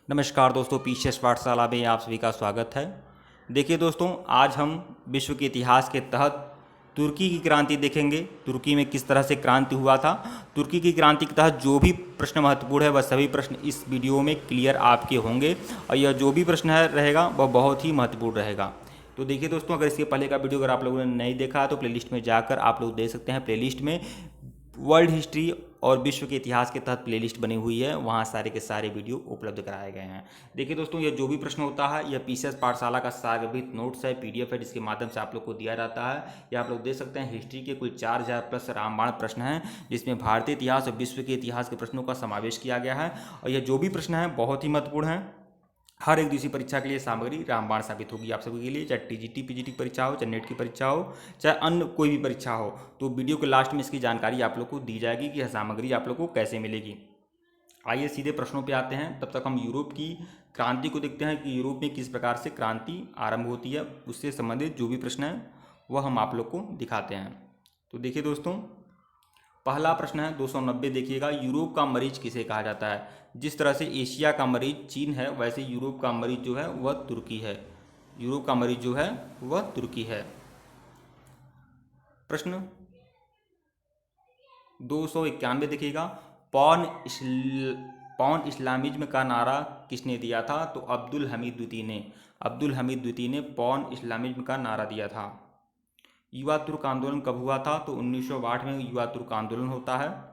नमस्कार दोस्तों, पीसीएस पाठशाला में आप सभी का स्वागत है। देखिए दोस्तों, आज हम विश्व के इतिहास के तहत तुर्की की क्रांति देखेंगे। तुर्की में किस तरह से क्रांति हुआ था। तुर्की की क्रांति के तहत जो भी प्रश्न महत्वपूर्ण है वह सभी प्रश्न इस वीडियो में क्लियर आपके होंगे और यह जो भी प्रश्न है रहेगा वह बहुत ही महत्वपूर्ण रहेगा। तो देखिए दोस्तों, अगर इसके पहले का वीडियो अगर आप लोगों ने नहीं देखा है तो प्लेलिस्ट में जाकर आप लोग देख सकते हैं। प्लेलिस्ट में वर्ल्ड हिस्ट्री और विश्व के इतिहास के तहत प्लेलिस्ट बनी हुई है, वहाँ सारे के सारे वीडियो उपलब्ध कराए गए हैं। देखिए दोस्तों, यह जो भी प्रश्न होता है यह पीसीएस पाठशाला का सार्वभौमिक नोट्स है, पीडीएफ है, जिसके माध्यम से आप लोग को दिया जाता है। यह आप लोग देख सकते हैं, हिस्ट्री के कुल 4000 प्लस रामबाण प्रश्न हैं, जिसमें भारतीय इतिहास और विश्व के इतिहास के प्रश्नों का समावेश किया गया है। और यह जो भी प्रश्न है बहुत ही महत्वपूर्ण है। हर एक दूसरी परीक्षा के लिए सामग्री रामबाण साबित होगी आप सभी के लिए, चाहे टीजीटी पीजीटी की परीक्षा हो, चाहे नेट की परीक्षा हो, चाहे अन्य कोई भी परीक्षा हो। तो वीडियो के लास्ट में इसकी जानकारी आप लोग को दी जाएगी कि यह सामग्री आप लोग को कैसे मिलेगी। आइए सीधे प्रश्नों पे आते हैं। तब तक हम यूरोप की क्रांति को देखते हैं कि यूरोप में किस प्रकार से क्रांति आरंभ होती है। उससे संबंधित जो भी प्रश्न है वह हम आप लोग को दिखाते हैं। तो देखिए दोस्तों, पहला प्रश्न है 290। देखिएगा, यूरोप का मरीज किसे कहा जाता है। जिस तरह से एशिया का मरीज चीन है, वैसे यूरोप का मरीज जो है वह तुर्की है। यूरोप का मरीज जो है वह तुर्की है। प्रश्न 291 देखिएगा, पॉन इस्लामिज्म का नारा किसने दिया था। तो अब्दुल हमीद द्वितीय ने। अब्दुल हमीद द्वितीय ने पॉन इस्लामिज्म का नारा दिया था। युवा तुर्क आंदोलन कब हुआ था। तो 1908 में युवा तुर्क आंदोलन होता है।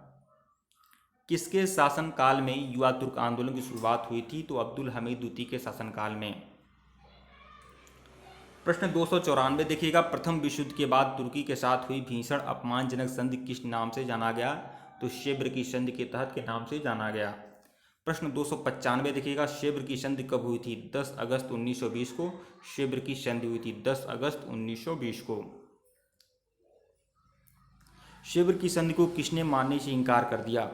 किसके शासनकाल में युवा तुर्क आंदोलन की शुरुआत हुई थी। तो अब्दुल हमीद द्वितीय के शासनकाल में। प्रश्न 294 देखिएगा, प्रथम विश्व युद्ध के बाद तुर्की के साथ हुई भीषण अपमानजनक संधि किस नाम से जाना गया। तो शेब्र की संधि के तहत के नाम से जाना गया। प्रश्न 295 देखिएगा, शेब्र की संधि कब हुई थी। 10 अगस्त 1920 को शेब्र की संधि हुई थी। 10 अगस्त 1920 को। शेब्र की संधि को किसने मानने से इनकार कर दिया।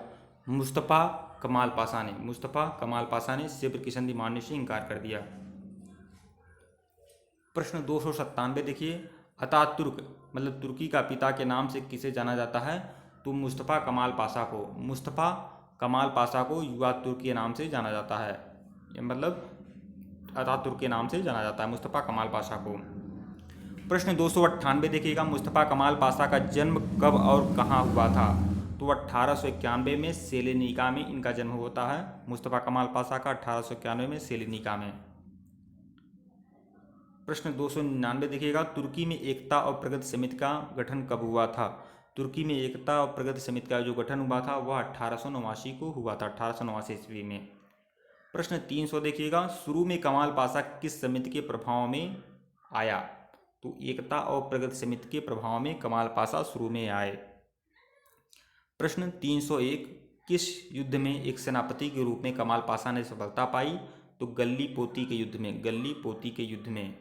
मुस्तफ़ा कमाल पाशा ने। मुस्तफ़ा कमाल पाशा ने शेब्र की संधि मानने से इनकार कर दिया। प्रश्न 297 देखिए, अतातुर्क मतलब तुर्की का पिता के नाम से किसे जाना जाता है। तो मुस्तफ़ा कमाल पाशा को। मुस्तफ़ा कमाल पाशा को युवा तुर्क के नाम से जाना जाता है। मतलब अतातुर्क के नाम से जाना जाता है मुस्तफ़ा कमाल पाशा को। प्रश्न 298 देखिएगा, मुस्तफ़ा कमाल पाशा का जन्म कब और कहाँ हुआ था। तो 1891 में सेलेनिका में इनका जन्म होता है। मुस्तफ़ा कमाल पाशा का 1891 में सेलेनिका में। प्रश्न 299 देखिएगा, तुर्की में एकता और प्रगति समिति का गठन कब हुआ था। तुर्की में एकता और प्रगति समिति का जो गठन हुआ था वह 1889 को हुआ था, 1889 ईस्वी में। प्रश्न 300 देखिएगा, शुरू में कमाल पाशा किस समिति के प्रभाव में आया। तो एकता और प्रगति समिति के प्रभाव में कमाल पाशा शुरू में आए। प्रश्न 301, किस युद्ध में एक सेनापति के रूप में कमाल पाशा ने सफलता पाई। तो गल्ली पोती के युद्ध में। गल्ली पोती के युद्ध में।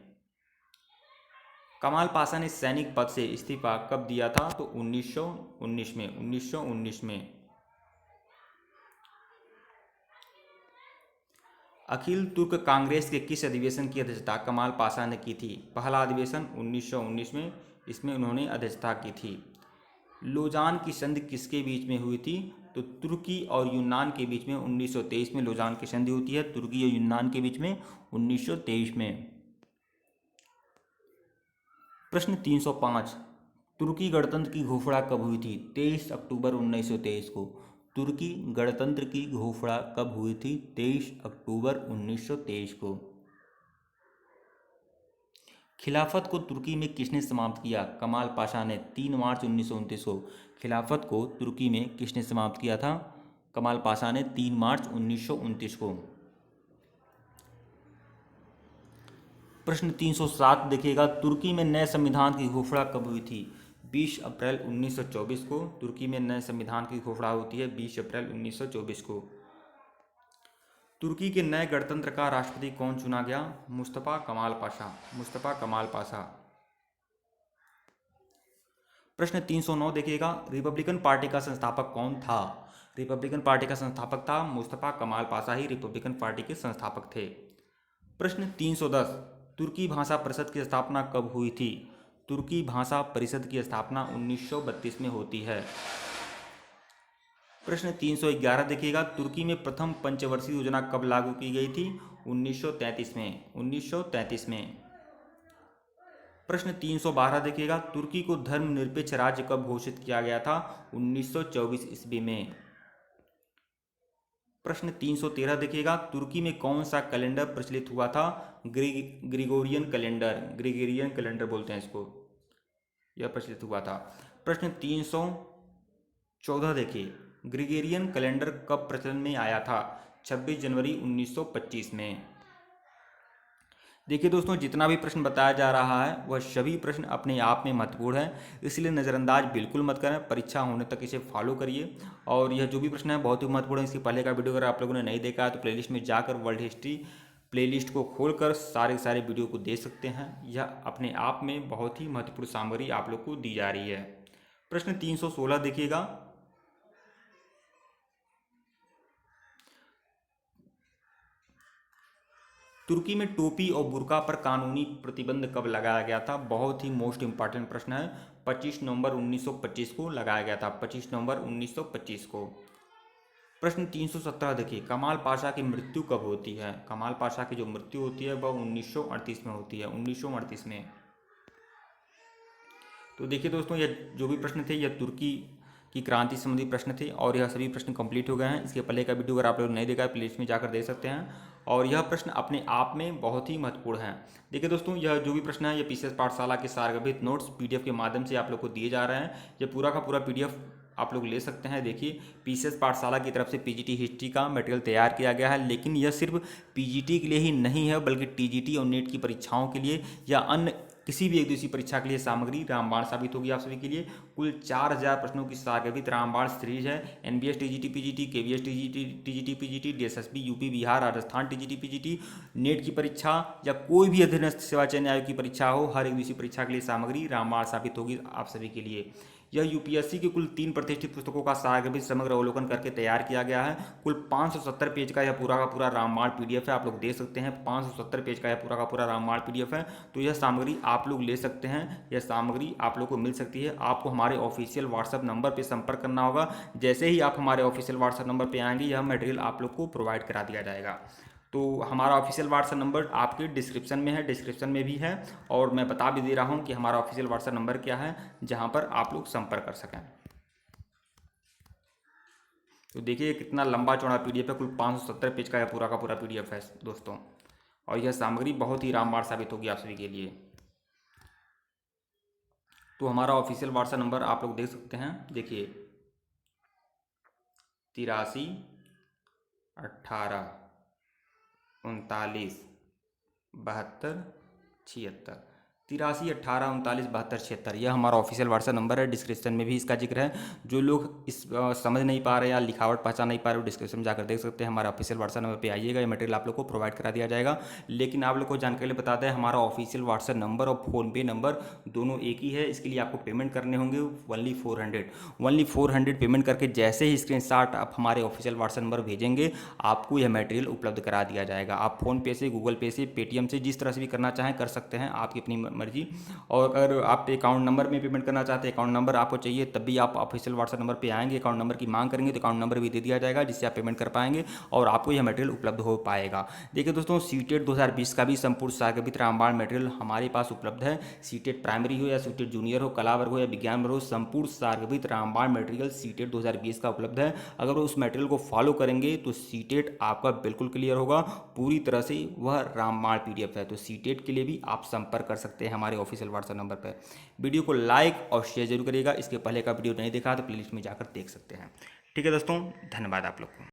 कमाल पाशा ने सैनिक पद से इस्तीफा कब दिया था। तो 1919 में। 1919 में। अखिल तुर्क कांग्रेस के किस अधिवेशन की अध्यक्षता कमाल पाशा ने की थी। पहला अधिवेशन 1919 में, इसमें उन्होंने अध्यक्षता की थी। लोजान की संधि किसके बीच में हुई थी। तो तुर्की और यूनान के बीच में 1923 में लोजान की संधि होती है। तुर्की और यूनान के बीच में 1923 में। प्रश्न 305, तुर्की गणतंत्र की घोषणा कब हुई थी। 23 अक्टूबर 1923 को। तुर्की गणतंत्र की घोषणा कब हुई थी। 23 अक्टूबर 1923 को। खिलाफत को तुर्की में किसने समाप्त किया। कमाल पाशा ने। 3 मार्च 1929 को। खिलाफत को तुर्की में किसने समाप्त किया था। कमाल पाशा ने 3 मार्च 1929 को। प्रश्न 307 देखिएगा, तुर्की में नए संविधान की घोषणा कब हुई थी। 20 अप्रैल 1924 को तुर्की में नए संविधान की घोषणा होती है। 20 अप्रैल 1924 को। तुर्की के नए गणतंत्र का राष्ट्रपति कौन चुना गया। मुस्तफ़ा कमाल पाशा। मुस्तफ़ा कमाल पाशा। प्रश्न 309 देखिएगा, रिपब्लिकन पार्टी का संस्थापक कौन था। रिपब्लिकन पार्टी का संस्थापक था मुस्तफ़ा कमाल पाशा ही रिपब्लिकन पार्टी के संस्थापक थे। प्रश्न 310, तुर्की भाषा परिषद की स्थापना कब हुई थी। तुर्की भाषा परिषद की स्थापना 1932 में होती है। प्रश्न 311 देखिएगा, तुर्की में प्रथम पंचवर्षीय योजना कब लागू की गई थी? 1933 में। 1933 में। प्रश्न 312 देखिएगा, तुर्की को धर्मनिरपेक्ष राज्य कब घोषित किया गया था? 1924 ईस्वी में। प्रश्न 313 देखिएगा, तुर्की में कौन सा कैलेंडर प्रचलित हुआ था? Gregorian calendar. ग्रिगोरियन कैलेंडर बोलते हैं इसको, यह प्रचलित हुआ था। प्रश्न 314 देखिए, ग्रिगोरियन कैलेंडर कब प्रचलन में आया था? 26 जनवरी 1925 में। देखिए दोस्तों, जितना भी प्रश्न बताया जा रहा है वह सभी प्रश्न अपने आप में महत्वपूर्ण है, इसलिए नज़रअंदाज बिल्कुल मत करें, परीक्षा होने तक इसे फॉलो करिए। और यह जो भी प्रश्न है बहुत ही महत्वपूर्ण है। इसके पहले का वीडियो अगर आप लोगों ने नहीं देखा है तो प्लेलिस्ट में जाकर वर्ल्ड हिस्ट्री प्लेलिस्ट को खोलकर सारे वीडियो को देख सकते हैं। यह अपने आप में बहुत ही महत्वपूर्ण सामग्री आप लोग को दी जा रही है। प्रश्न 316 देखिएगा, तुर्की में टोपी और बुर्का पर कानूनी प्रतिबंध कब लगाया गया था? बहुत ही मोस्ट इंपॉर्टेंट प्रश्न है। 25 नवंबर 1925 को लगाया गया था। 25 नवंबर 1925 को। प्रश्न 317 देखिए, कमाल पाशा की मृत्यु कब होती है? कमाल पाशा की जो मृत्यु होती है वह 1938 में होती है। 1938 में। तो देखिए दोस्तों, यह जो भी प्रश्न थे यह तुर्की की क्रांति संबंधी प्रश्न थे और यह सभी प्रश्न कंप्लीट हो गए हैं। इसके पहले का वीडियो अगर आप लोग नहीं देखा है प्लेलिस्ट में जाकर देख सकते हैं। और यह प्रश्न अपने आप में बहुत ही महत्वपूर्ण है। देखिए दोस्तों, यह जो भी प्रश्न है ये पीसीएस पाठशाला के सारगर्भित नोट्स पीडीएफ के माध्यम से आप लोग को दिए जा रहे हैं। ये पूरा का पूरा पीडीएफ आप लोग ले सकते हैं। देखिए, पीसीएस पाठशाला की तरफ से पीजीटी हिस्ट्री का मटेरियल तैयार किया गया है, लेकिन यह सिर्फ पीजीटी के लिए ही नहीं है बल्कि टीजीटी और नीट की परीक्षाओं के लिए या अन्य किसी भी एक दूसरी परीक्षा के लिए सामग्री रामबाण साबित होगी आप सभी के लिए। कुल 4000 प्रश्नों की सारगर्भित रामबाण सीरीज है। NBS TGT PGT, KVS TGT PGT, DSSB UP Bihar Rajasthan TGT PGT, net की परीक्षा या कोई भी अधीनस्थ सेवा चयन आयोग की परीक्षा हो, हर एक दूसरी परीक्षा के लिए सामग्री रामबाण साबित होगी आप सभी के लिए। यह यूपीएससी की कुल 3 प्रतिष्ठित पुस्तकों का सारगर्भित समग्र अवलोकन करके तैयार किया गया है। कुल 570 पेज का यह पूरा का पूरा रामबाण पीडीएफ है। आप लोग देख सकते हैं 570 पेज का यह पूरा का पूरा रामबाण पीडीएफ है। तो यह सामग्री आप लोग ले सकते हैं, यह सामग्री आप लोग को मिल सकती है। आपको हमारे ऑफिशियल व्हाट्सएप नंबर पर संपर्क करना होगा। जैसे ही आप हमारे ऑफिशियल व्हाट्सएप नंबर पर आएंगे यह मटेरियल आप लोग को प्रोवाइड करा दिया जाएगा। तो हमारा ऑफिशियल व्हाट्सएप नंबर आपके डिस्क्रिप्शन में है, डिस्क्रिप्शन में भी है। और मैं बता भी दे रहा हूं कि हमारा ऑफिशियल व्हाट्सएप नंबर क्या है जहां पर आप लोग संपर्क कर सकें। तो देखिए कितना लंबा चौड़ा पीडीएफ है, कुल 570 पेज का यह पूरा का पूरा पीडीएफ है दोस्तों। और यह सामग्री बहुत ही रामबाण साबित होगी आप सभी के लिए। तो हमारा ऑफिशियल व्हाट्सएप नंबर आप लोग देख सकते हैं। देखिए 83 18 39 72 76। 83 18 39 72 76 यह हमारा ऑफिशियल व्हाट्सएप नंबर है। डिस्क्रिप्शन में भी इसका जिक्र है। जो लोग इस समझ नहीं पा रहे या लिखावट पहचान नहीं पा रहे वो डिस्क्रिप्शन में जाकर देख सकते हैं। हमारा ऑफिशियल व्हाट्सएप नंबर पे आइएगा, ये मटेरियल आप लोग को प्रोवाइड करा दिया जाएगा। लेकिन आप लोग को जानकारी बता दें, हमारा ऑफिशियल व्हाट्सएप नंबर और फ़ोनपे नंबर दोनों एक ही है। इसके लिए आपको पेमेंट करने होंगे ओनली 400 पेमेंट करके जैसे ही स्क्रीनशॉट आप हमारे ऑफिशियल व्हाट्सएप नंबर भेजेंगे आपको यह मटेरियल उपलब्ध करा दिया जाएगा। आप फ़ोनपे से, गूगल पे से, पेटीएम से, जिस तरह से भी करना चाहें कर सकते हैं, आपकी अपनी मर्जी। और अगर आप अकाउंट नंबर में पेमेंट करना चाहते हैं, अकाउंट नंबर आपको चाहिए, तब भी आप ऑफिशियल व्हाट्सएप नंबर पे आएंगे, अकाउंट नंबर की मांग करेंगे तो अकाउंट नंबर भी दे दिया जाएगा जिससे आप पेमेंट कर पाएंगे और आपको यह मटेरियल उपलब्ध हो पाएगा। देखिए दोस्तों, सीटेट 2020 का भी संपूर्ण सारगर्भित रामबाण मटेरियल हमारे पास उपलब्ध है। सीटेट प्राइमरी हो या सीटेट जूनियर हो, कला वर्ग हो या विज्ञान वर्ग हो, संपूर्ण सारगर्भित रामबाण मटेरियल सीटेट 2020 का उपलब्ध है। अगर उस मटेरियल को फॉलो करेंगे तो सीटेट आपका बिल्कुल क्लियर होगा पूरी तरह से। वह रामबाण पीडीएफ है, तो सीटेट के लिए भी आप संपर्क कर सकते हैं हमारे ऑफिशियल व्हाट्सएप नंबर पर। वीडियो को लाइक और शेयर जरूर करिएगा। इसके पहले का वीडियो नहीं देखा तो प्लेलिस्ट में जाकर देख सकते हैं। ठीक है दोस्तों, धन्यवाद आप लोग को।